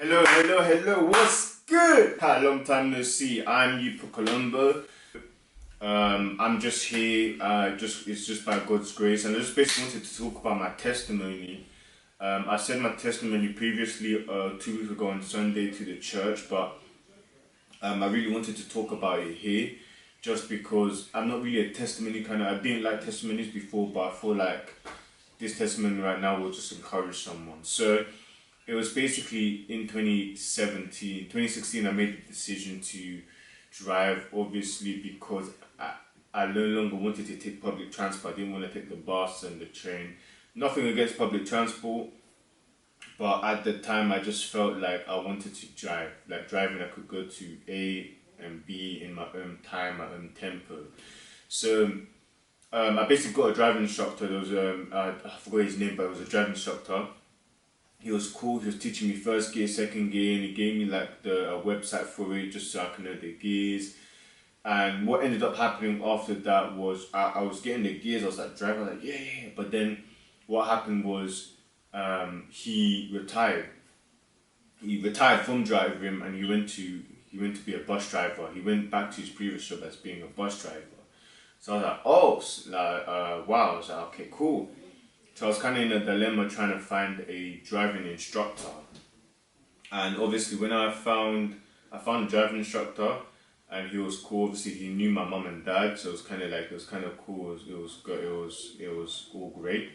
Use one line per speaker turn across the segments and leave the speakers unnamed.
Hello, what's good? Hi, long time no see. I'm Yupa Colombo. I'm just here, it's just by God's grace, and I just basically wanted to talk about my testimony. I said my testimony previously, 2 weeks ago on Sunday to the church, but I really wanted to talk about it here, just because I'm not really a testimony I didn't like testimonies before, but I feel like this testimony right now will just encourage someone. So, it was basically in 2016 I made the decision to drive, obviously because I no longer wanted to take public transport. I didn't want to take the bus and the train. Nothing against public transport, but at the time I just felt like I wanted to drive. Like driving, I could go to A and B in my own time, my own tempo. So I basically got a driving instructor. There was I forgot his name, but it was a driving instructor. He was cool. He was teaching me first gear, second gear, and he gave me like a website for it just so I could know the gears. And what ended up happening after that was I was getting the gears. I was like driving, I was like yeah. But then what happened was he retired. He retired from driving and he went to be a bus driver. He went back to his previous job as being a bus driver. So I was like, wow. I was like, okay, cool. So I was kind of in a dilemma trying to find a driving instructor. And obviously when I found a driving instructor and he was cool, obviously he knew my mum and dad, so it was kind of cool, it was all great.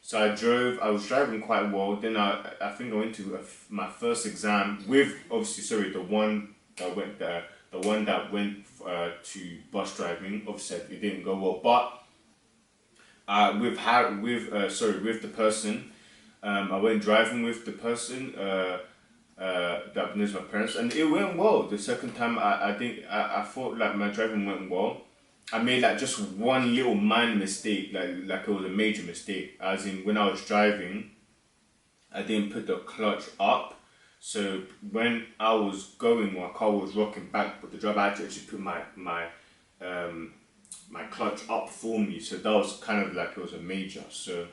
So I was driving quite well. Then I think I went to my first exam with, obviously, the one that went there, the one that went to bus driving. Obviously it didn't go well, but with the person, I went driving with the person that knows my parents, and it went well. The second time, I thought like my driving went well. I made like just one little minor mistake, like it was a major mistake. As in, when I was driving, I didn't put the clutch up. So when I was going, my car was rocking back, but the driver had to actually put my clutch up for me, so that was kind of like it was a major. So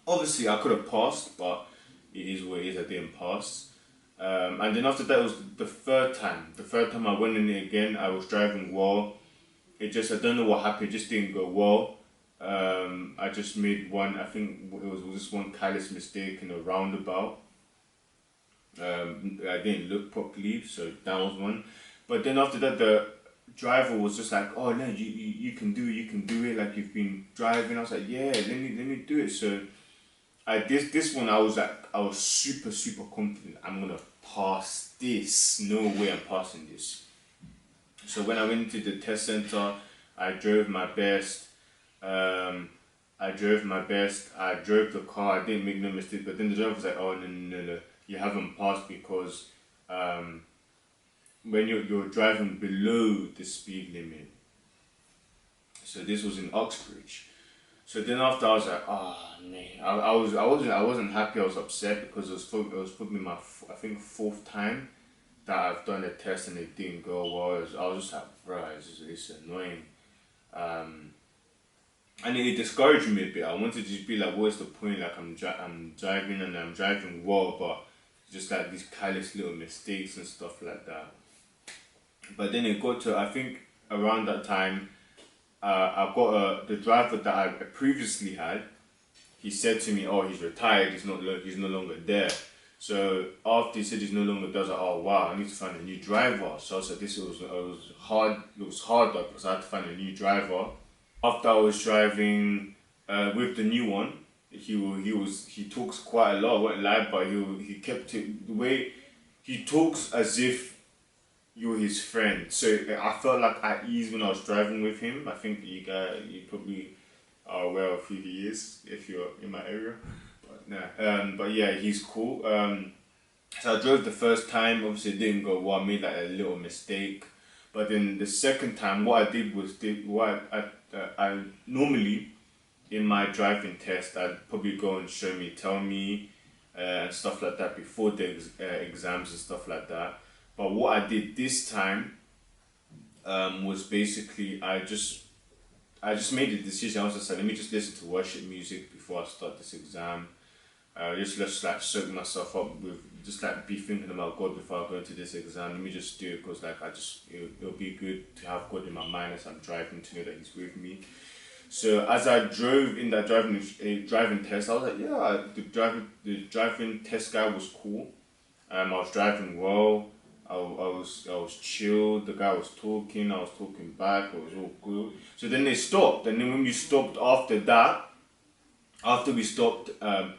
obviously I could have passed, but it is what it is. I didn't pass. And then after that was the third time. The third time I went in it again. I was driving well. I don't know what happened. It just didn't go well. I just made one. I think it was just one careless mistake in a roundabout. I didn't look properly, so that was one. But then after that, the driver was just like, oh no, you can do it, like you've been driving. I was like, yeah, let me do it. So this one I was super confident I'm gonna pass this. No way I'm passing this. So when I went to the test center, I drove my best. I drove the car. I didn't make no mistake. But then the driver was like, oh no, you haven't passed because when you're driving below the speed limit. So this was in Uxbridge. So then after I was like, oh man, I wasn't happy. I was upset because it was probably my fourth time that I've done a test and it didn't go well. I was just like, bro, it's annoying. And it discouraged me a bit. I wanted to just be like, what's the point? Like I'm driving and I'm driving well, but just like these careless little mistakes and stuff like that. But then it got to, I think around that time, I got the driver that I previously had. He said to me, "Oh, he's retired. He's no longer there." So after he said he's no longer there, I was like, "Oh wow, I need to find a new driver." So I said, "This was hard. It was hard though because I had to find a new driver." After I was driving with the new one, he talks quite a lot. I won't lie, but he kept it the way he talks as if you're his friend. So I felt like at ease when I was driving with him. I think you probably are aware of who he is if you're in my area. But nah. But yeah, he's cool. So I drove the first time. Obviously, it didn't go well. I made like a little mistake. But then the second time, what I did was I normally in my driving test I'd probably go and tell me, and stuff like that before the exams and stuff like that. But what I did this time was basically I just made a decision. I was just like, let me just listen to worship music before I start this exam. Just like soak myself up with, just like be thinking about God before I go into this exam. Let me just do it because like it'll be good to have God in my mind as I'm driving, to know that He's with me. So as I drove in that driving test, I was like, yeah, the driving test guy was cool. I was driving well. I was chilled. The guy was talking. I was talking back. It was all good. So then they stopped. And then when we stopped after that, after we stopped, I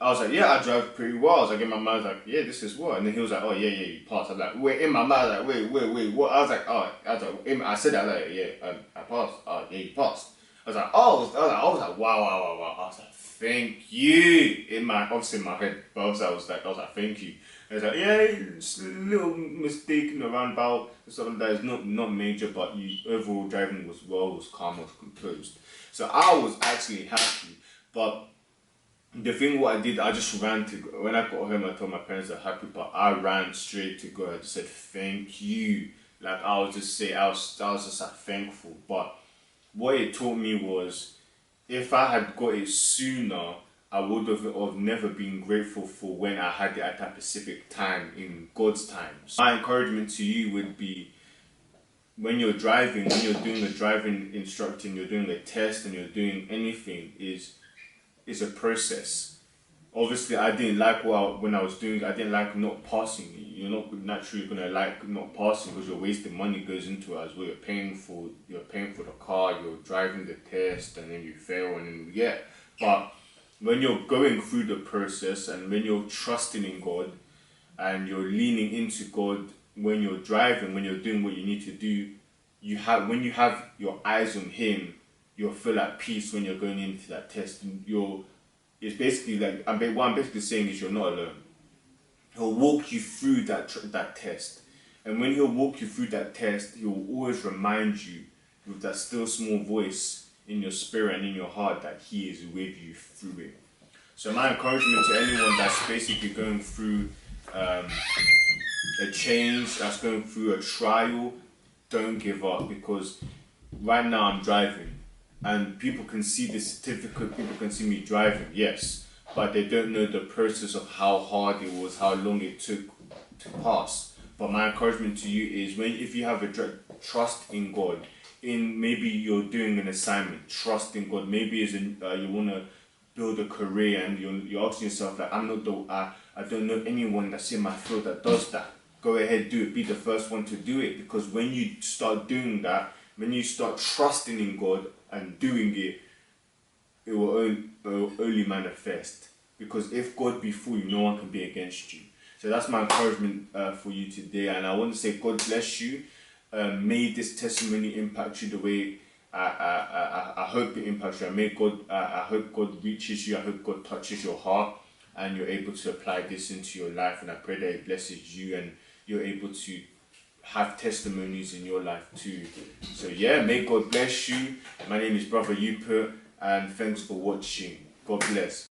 was like, yeah, I drive pretty well. I was like, in my mind, I was like, yeah, this is what. And then he was like, oh, yeah, you passed. I was like, wait, in my mind, I was like, wait, what? I was like, oh, I said that, like, yeah, I passed. Oh, yeah, you passed. I was like, oh, I was like, wow. I was like, thank you. Obviously in my head, but obviously I was like, thank you. And it's like, yeah, it's a little mistake in the roundabout. Something that is not major, but overall driving was well, was calm, was composed. So I was actually happy, but the thing what I did, I just ran to go. When I got home, I told my parents I'm happy, but I ran straight to God. I just said thank you. Like I was just just like thankful. But what it taught me was, if I had got it sooner, I would have never been grateful for when I had it at that specific time in God's time. So my encouragement to you would be, when you're driving, when you're doing a driving instructing, you're doing a test, and you're doing anything, is a process. Obviously, I didn't like when I was doing. I didn't like not passing. You're not naturally gonna like not passing because you're wasting money goes into it as well. You're paying for the car. You're driving the test, and then you fail, and then yeah. But when you're going through the process, and when you're trusting in God, and you're leaning into God, when you're driving, when you're doing what you need to do, when you have your eyes on Him, you'll feel at peace when you're going into that test. It's basically like, what I'm basically saying is you're not alone. He'll walk you through that test. And when He'll walk you through that test, He will always remind you with that still small voice in your spirit and in your heart that He is with you through it. So my encouragement to anyone that's basically going through a change, that's going through a trial, don't give up, because right now I'm driving and people can see the certificate, people can see me driving, yes, but they don't know the process of how hard it was, how long it took to pass. But my encouragement to you is, if you have trust in God, maybe you're doing an assignment, trust in God. Maybe you want to build a career and you're asking yourself, like, I don't know anyone that's in my field that does that. Go ahead, do it. Be the first one to do it, because when you start doing that, when you start trusting in God and doing it, it will only manifest. Because if God be for you, no one can be against you. So that's my encouragement for you today. And I want to say, God bless you. May this testimony impact you the way I hope it impacts you. I hope God reaches you. I hope God touches your heart and you're able to apply this into your life. And I pray that it blesses you and you're able to have testimonies in your life too. So yeah, may God bless you. My name is Brother Yupert, and thanks for watching. God bless.